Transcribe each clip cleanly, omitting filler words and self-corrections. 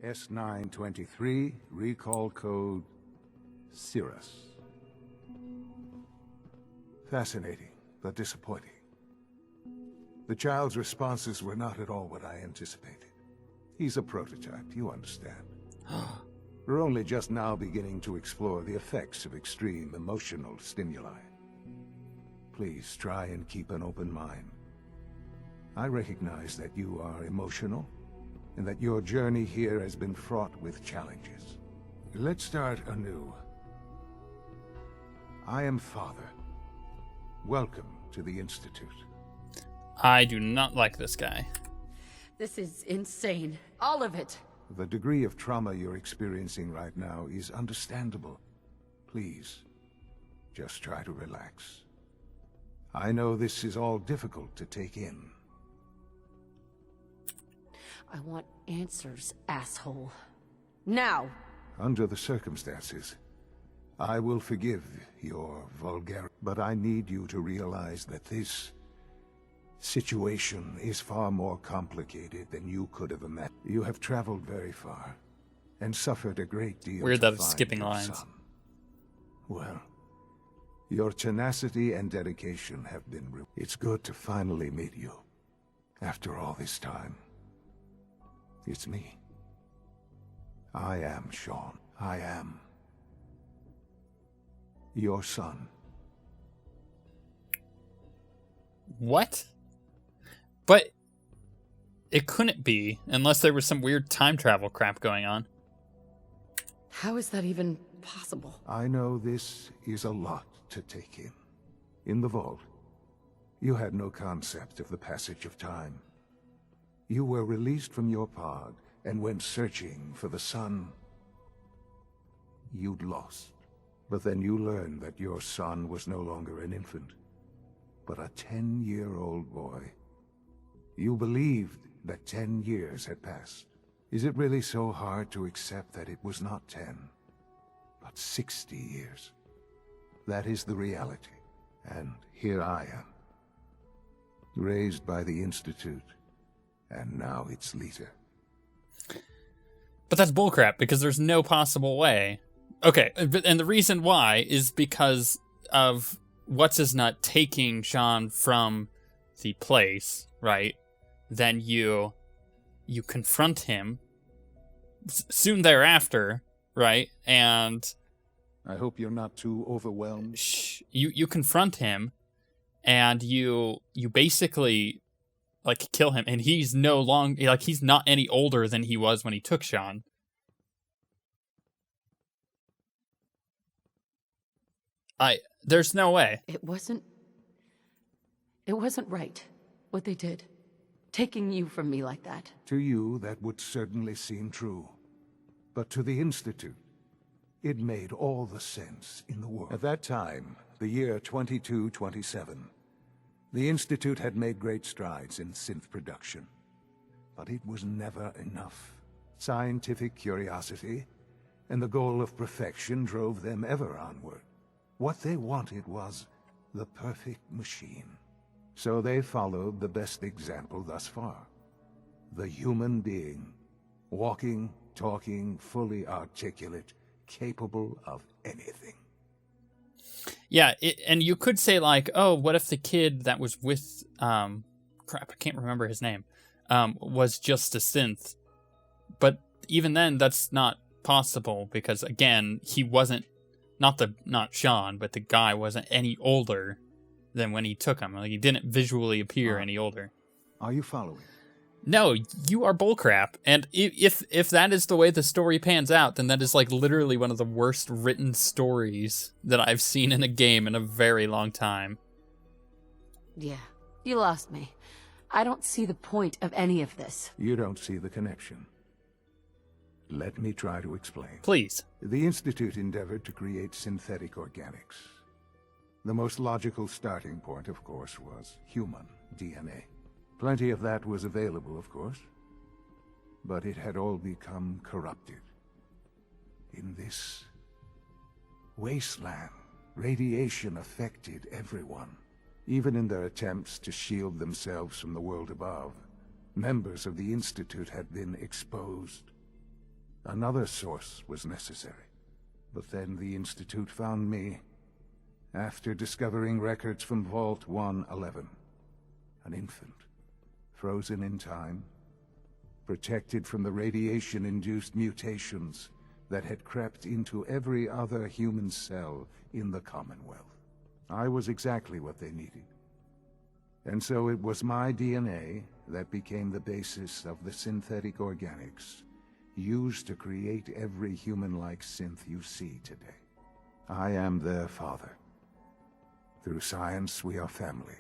S923, recall code Cirrus. Fascinating, but disappointing. The child's responses were not at all what I anticipated. He's a prototype, you understand. We're only just now beginning to explore the effects of extreme emotional stimuli. Please try and keep an open mind. I recognize that you are emotional, and that your journey here has been fraught with challenges. Let's start anew. I am Father. Welcome to the Institute. I do not like this guy. This is insane. All of it. The degree of trauma you're experiencing right now is understandable. Please, just try to relax. I know this is all difficult to take in. I want answers, asshole. Now! Under the circumstances, I will forgive your vulgarity, but I need you to realize that this situation is far more complicated than you could have imagined. You have traveled very far, and suffered a great deal. Weird to that it's find skipping your lines. son. Well, your tenacity and dedication have been It's good to finally meet you, after all this time. It's me. I am Sean. I am your son. What? But it couldn't be, unless there was some weird time travel crap going on. How is that even possible? I know this is a lot to take in. In the vault, you had no concept of the passage of time. You were released from your pod and went searching for the son you'd lost. But then you learned that your son was no longer an infant, but a 10-year-old boy. You believed that 10 years had passed. Is it really so hard to accept that it was not 10, but 60 years? That is the reality. And here I am, raised by the Institute, and now its leader. But that's bullcrap, because there's no possible way. Okay, and the reason why is because of What's-His-Nut taking Sean from the place, right? Then you confront him soon thereafter, right? And I hope you're not too overwhelmed. You confront him, and you basically like kill him, and he's no longer like he's not any older than he was when he took Sean. There's no way. It wasn't right, what they did. Taking you from me like that. To you, that would certainly seem true. But to the Institute, it made all the sense in the world. At that time, the year 2227, the Institute had made great strides in synth production. But it was never enough. Scientific curiosity and the goal of perfection drove them ever onward. What they wanted was the perfect machine. So they followed the best example thus far. The human being. Walking, talking, fully articulate, capable of anything. Yeah, and you could say like, oh, what if the kid that was with, crap, I can't remember his name, was just a synth. But even then, that's not possible because, again, he wasn't, not Sean, but the guy wasn't any older than when he took him. Like, he didn't visually appear any older. Are you following? No, you are bullcrap. And if that is the way the story pans out, then that is like literally one of the worst written stories that I've seen in a game in a very long time. Yeah, you lost me. I don't see the point of any of this. You don't see the connection. Let me try to explain. Please. The Institute endeavored to create synthetic organics. The most logical starting point, of course, was human DNA. Plenty of that was available, of course, but it had all become corrupted. In this wasteland, radiation affected everyone. Even in their attempts to shield themselves from the world above, members of the Institute had been exposed. Another source was necessary. But then the Institute found me, after discovering records from Vault 111. An infant, frozen in time, protected from the radiation-induced mutations that had crept into every other human cell in the Commonwealth. I was exactly what they needed. And so it was my DNA that became the basis of the synthetic organics used to create every human-like synth you see today. I am their father. Through science, we are family.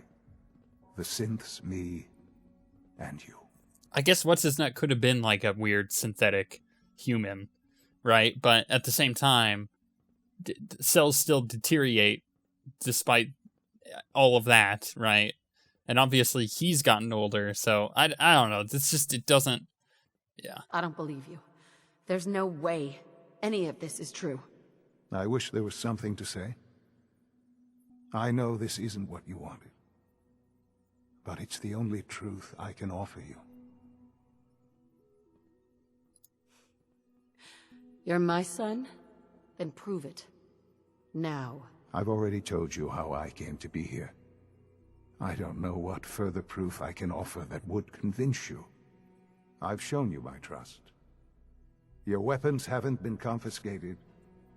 The synths, me, and you. I guess what's-his-nut could have been like a weird synthetic human, right? But at the same time, cells still deteriorate despite all of that, right? And obviously he's gotten older, so I don't know. It's just, it doesn't, yeah. I don't believe you. There's no way any of this is true. I wish there was something to say. I know this isn't what you wanted, but it's the only truth I can offer you. You're my son? Then prove it. Now. I've already told you how I came to be here. I don't know what further proof I can offer that would convince you. I've shown you my trust. Your weapons haven't been confiscated,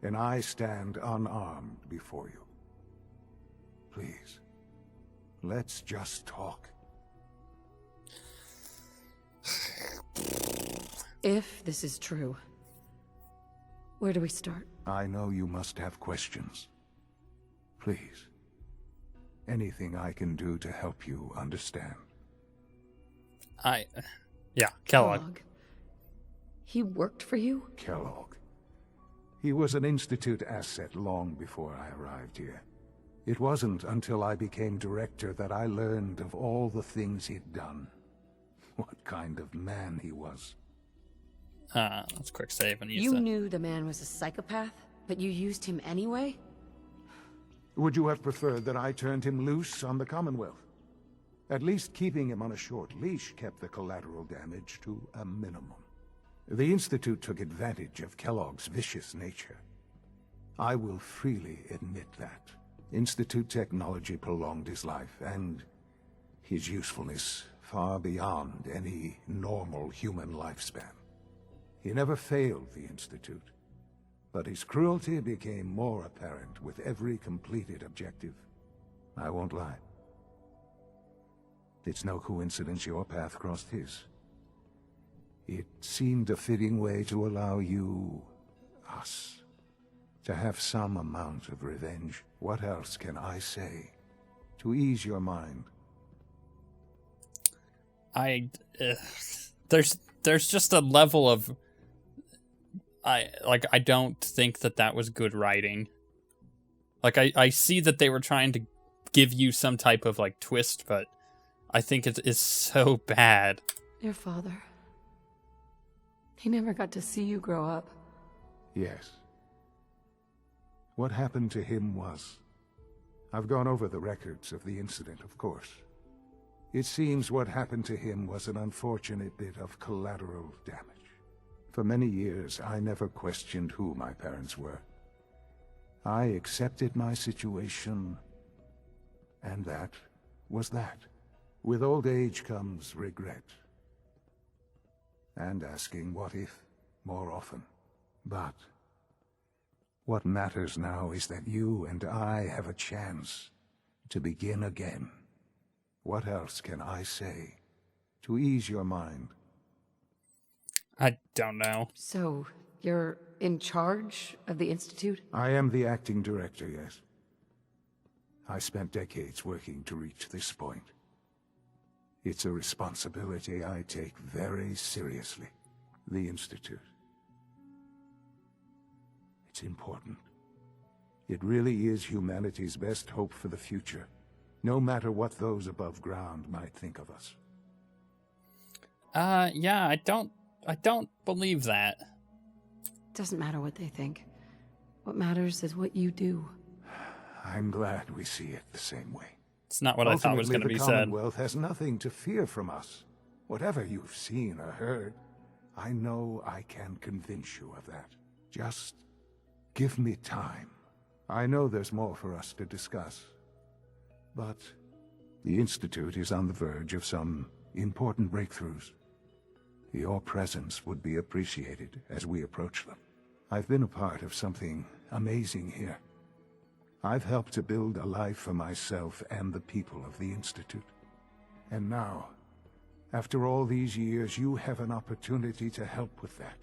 and I stand unarmed before you. Please, let's just talk. If this is true, where do we start? I know you must have questions. Please, anything I can do to help you understand. Yeah, Kellogg. He worked for you? Kellogg. He was an Institute asset long before I arrived here. It wasn't until I became director that I learned of all the things he'd done. What kind of man he was. Let's quick save and use You that. knew the man was a psychopath, but you used him anyway? Would you have preferred that I turned him loose on the Commonwealth? At least keeping him on a short leash kept the collateral damage to a minimum. The Institute took advantage of Kellogg's vicious nature. I will freely admit that. Institute technology prolonged his life, and his usefulness far beyond any normal human lifespan. He never failed the Institute, but his cruelty became more apparent with every completed objective. I won't lie. It's no coincidence your path crossed his. It seemed a fitting way to allow you, us, to have some amount of revenge. What else can I say to ease your mind? There's just a level of I don't think that was good writing. Like I see that they were trying to give you some type of like twist, but I think it's so bad. Your father. He never got to see you grow up. Yes. What happened to him was... I've gone over the records of the incident, of course. It seems what happened to him was an unfortunate bit of collateral damage. For many years, I never questioned who my parents were. I accepted my situation, and that was that. With old age comes regret. And asking what if more often. But what matters now is that you and I have a chance to begin again. What else can I say to ease your mind? I don't know. So, you're in charge of the Institute? I am the acting director, yes. I spent decades working to reach this point. It's a responsibility I take very seriously. The Institute. It's important. It really is humanity's best hope for the future, no matter what those above ground might think of us. Yeah, I don't believe that. Doesn't matter what they think. What matters is what you do. I'm glad we see it the same way. It's not what I thought was going to be the said. Commonwealth has nothing to fear from us. Whatever you've seen or heard, I know I can convince you of that. Just give me time. I know there's more for us to discuss. But the Institute is on the verge of some important breakthroughs. Your presence would be appreciated as we approach them. I've been a part of something amazing here. I've helped to build a life for myself and the people of the Institute. And now, after all these years, you have an opportunity to help with that.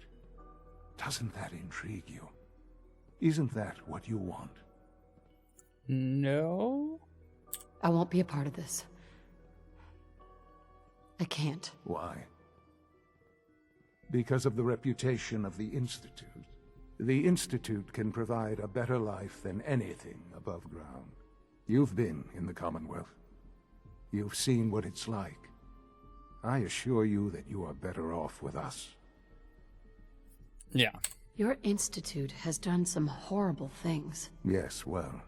Doesn't that intrigue you? Isn't that what you want? No. I won't be a part of this. I can't. Why? Because of the reputation of the Institute. The Institute can provide a better life than anything above ground. You've been in the Commonwealth. You've seen what it's like. I assure you that you are better off with us. Yeah. Your institute has done some horrible things. Yes, well,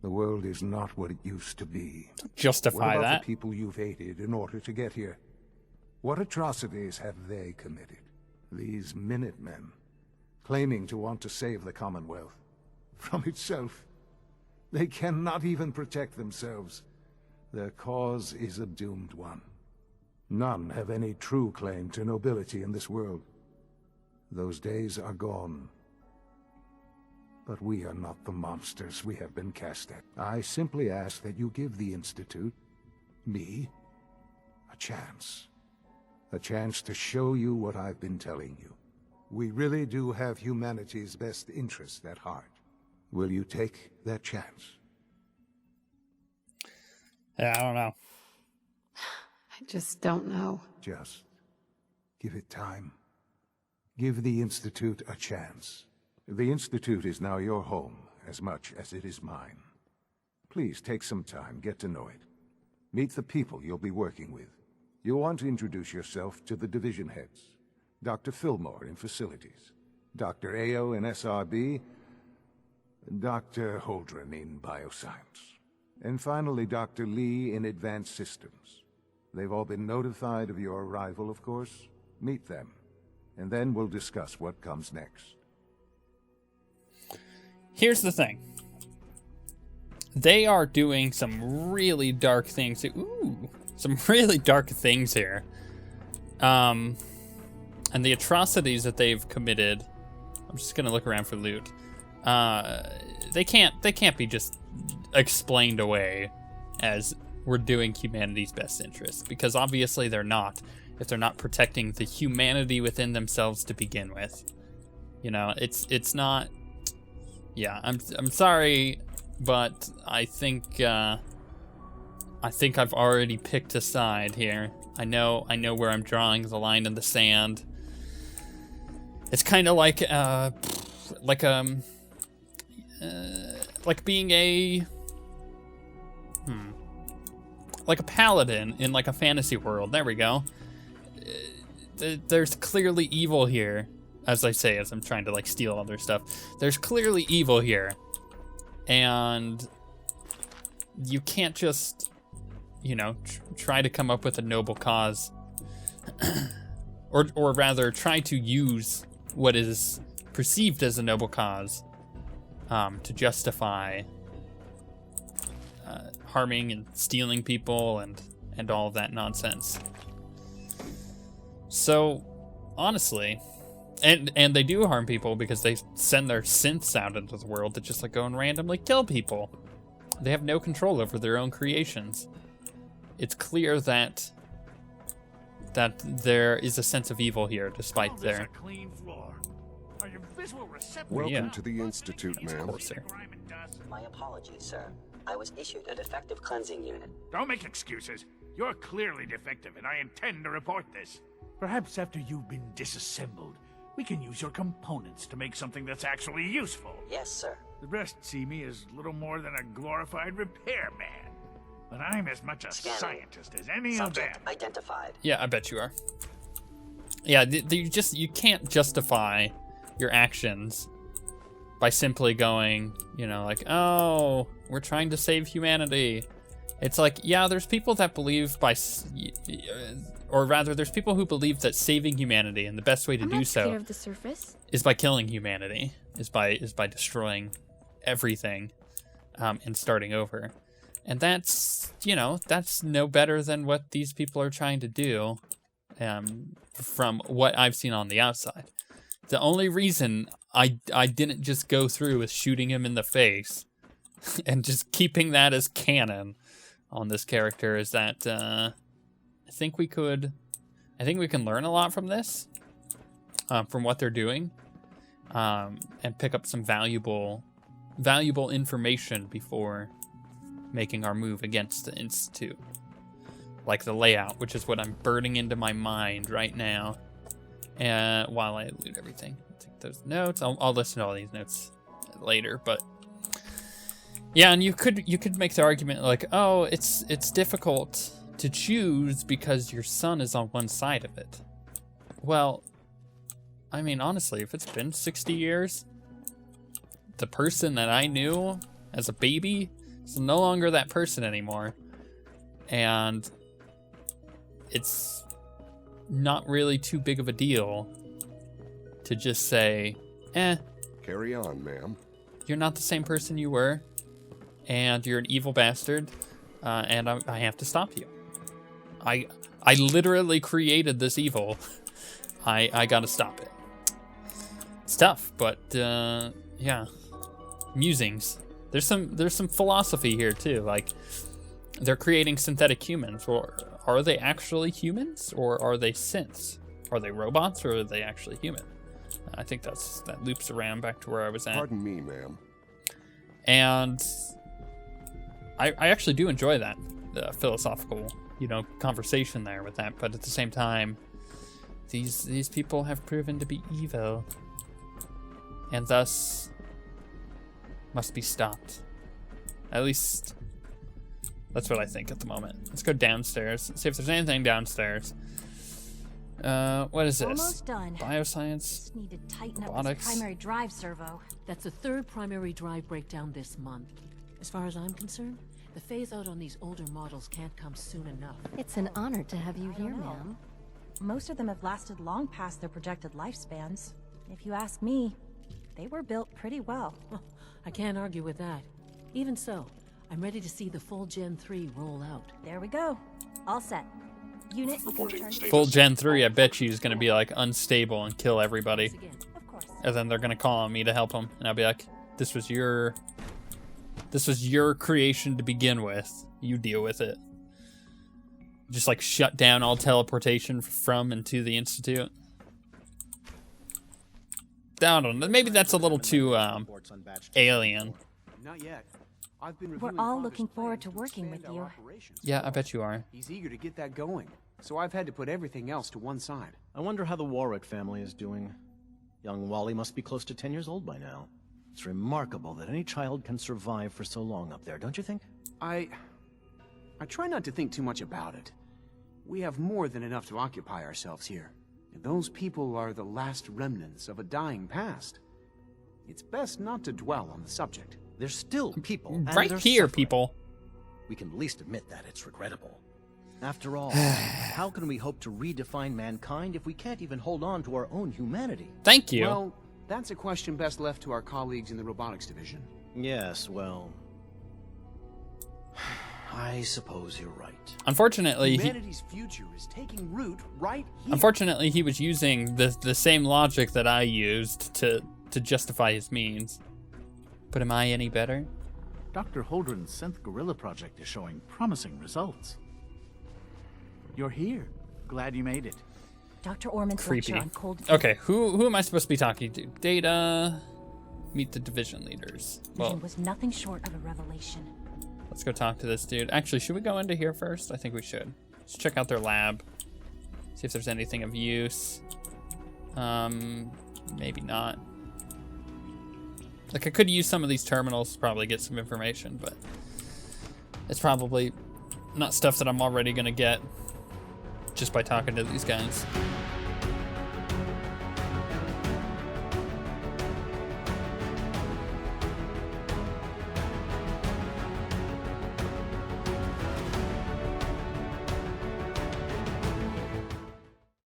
the world is not what it used to be. Justify what about that. the people you've aided in order to get here? What atrocities have they committed? These Minutemen, claiming to want to save the Commonwealth from itself. They cannot even protect themselves. Their cause is a doomed one. None have any true claim to nobility in this world. Those days are gone. But we are not the monsters we have been cast at. I simply ask that you give the Institute, me, a chance. A chance to show you what I've been telling you. We really do have humanity's best interest at heart. Will you take that chance? Yeah, I don't know. I just don't know. Just give it time. Give the Institute a chance. The Institute is now your home as much as it is mine. Please take some time, get to know it. Meet the people you'll be working with. You'll want to introduce yourself to the division heads. Dr. Fillmore in Facilities, Dr. Ayo in SRB, Dr. Holdren in Bioscience, and finally Dr. Lee in Advanced Systems. They've all been notified of your arrival, of course. Meet them, and then we'll discuss what comes next. Here's the thing. They are doing some really dark things. Ooh, some really dark things here. And the atrocities that they've committed. I'm just gonna look around for loot. They can't be just explained away as we're doing humanity's best interest, because obviously they're not, if they're not protecting the humanity within themselves to begin with. You know, it's not. Yeah, I'm sorry, but I think I've already picked a side here. I know where I'm drawing the line in the sand. It's kind of like being a like a paladin in like a fantasy world. There we go. There's clearly evil here, as I say, as I'm trying to like steal all their stuff. There's clearly evil here, and you can't just, you know, try to come up with a noble cause, or rather try to use what is perceived as a noble cause to justify harming and stealing people and all of that nonsense. So, honestly, and they do harm people because they send their synths out into the world that just like go and randomly kill people. They have no control over their own creations. It's clear that there is a sense of evil here, despite their. Welcome to the Institute, ma'am. Of course, sir. My apologies, sir. I was issued a defective cleansing unit. Don't make excuses. You're clearly defective, and I intend to report this. Perhaps after you've been disassembled, we can use your components to make something that's actually useful. Yes, sir. The rest see me as little more than a glorified repairman. But I'm as much a Scanning. scientist as any Subject of them. identified. Yeah, I bet you are. Yeah, you can't justify your actions by simply going, you know, like, oh, we're trying to save humanity. It's like, yeah, there's people that believe or rather, there's people who believe that saving humanity, and the best way to do so of the surface. is by killing humanity, is by destroying everything, and starting over. And that's, that's no better than what these people are trying to do, from what I've seen on the outside. The only reason I didn't just go through with shooting him in the face and just keeping that as canon on this character is that I think we can learn a lot from this, from what they're doing, and pick up some valuable information before making our move against the Institute. Like the layout, which is what I'm burning into my mind right now. And while I loot everything, I'll take those notes. I'll listen to all these notes later, but yeah, and you could make the argument like, oh, it's difficult to choose because your son is on one side of it. Well, I mean, honestly, if it's been 60 years, the person that I knew as a baby is no longer that person anymore, and it's not really too big of a deal to just say, Carry on, ma'am. You're not the same person you were, and you're an evil bastard, and I have to stop you. I literally created this evil. I gotta stop it. It's tough, but yeah. Musings. There's some philosophy here too. Like, they're creating synthetic humans. Or are they actually humans, or are they synths? Are they robots, or are they actually human? I think that loops around back to where I was at. Pardon me, ma'am. And I actually do enjoy that philosophical, conversation there with that. But at the same time, these people have proven to be evil, and thus must be stopped. At least that's what I think at the moment. Let's go downstairs. See if there's anything downstairs. What is this? Almost done. Bioscience. Just need to tighten up Robotics. this primary drive servo. That's the third primary drive breakdown this month. As far as I'm concerned, the phase-out on these older models can't come soon enough. It's an honor to have you here, ma'am. Most of them have lasted long past their projected lifespans. If you ask me, they were built pretty well. I can't argue with that. Even so, I'm ready to see the full Gen 3 roll out. There we go. All set. Unit, you can return to Full Gen 3, I bet you, is going to be like unstable and kill everybody. Of course. And then they're going to call on me to help them. And I'll be like, this was your creation to begin with. You deal with it. Just like shut down all teleportation from and to the Institute. I don't know. Maybe that's a little too alien. Not yet. We're all looking forward to working with you. Yeah, I bet you are. He's eager to get that going, so I've had to put everything else to one side. I wonder how the Warwick family is doing. Young Wally must be close to 10 years old by now. It's remarkable that any child can survive for so long up there, don't you think? I try not to think too much about it. We have more than enough to occupy ourselves here. And those people are the last remnants of a dying past. It's best not to dwell on the subject. They're still people. And Right they're here, suffering. people. We can at least admit that it's regrettable. After all, how can we hope to redefine mankind if we can't even hold on to our own humanity? Thank you. Well, that's a question best left to our colleagues in the robotics division. Yes, well, I suppose you're right. Unfortunately, Humanity's future is taking root right here. unfortunately, he was using the same logic that I used to justify his means. But am I any better? Dr. Holdren's synth gorilla project is showing promising results. You're here. Glad you made it. Dr. Orman's Creepy. lecture on cold Okay, who am I supposed to be talking to? Data. Meet the division leaders. Well, was nothing short of a revelation. let's go talk to this dude. Actually, should we go into here first? I think we should. Let's check out their lab. See if there's anything of use. Maybe not. Like, I could use some of these terminals to probably get some information, but it's probably not stuff that I'm already gonna get just by talking to these guys.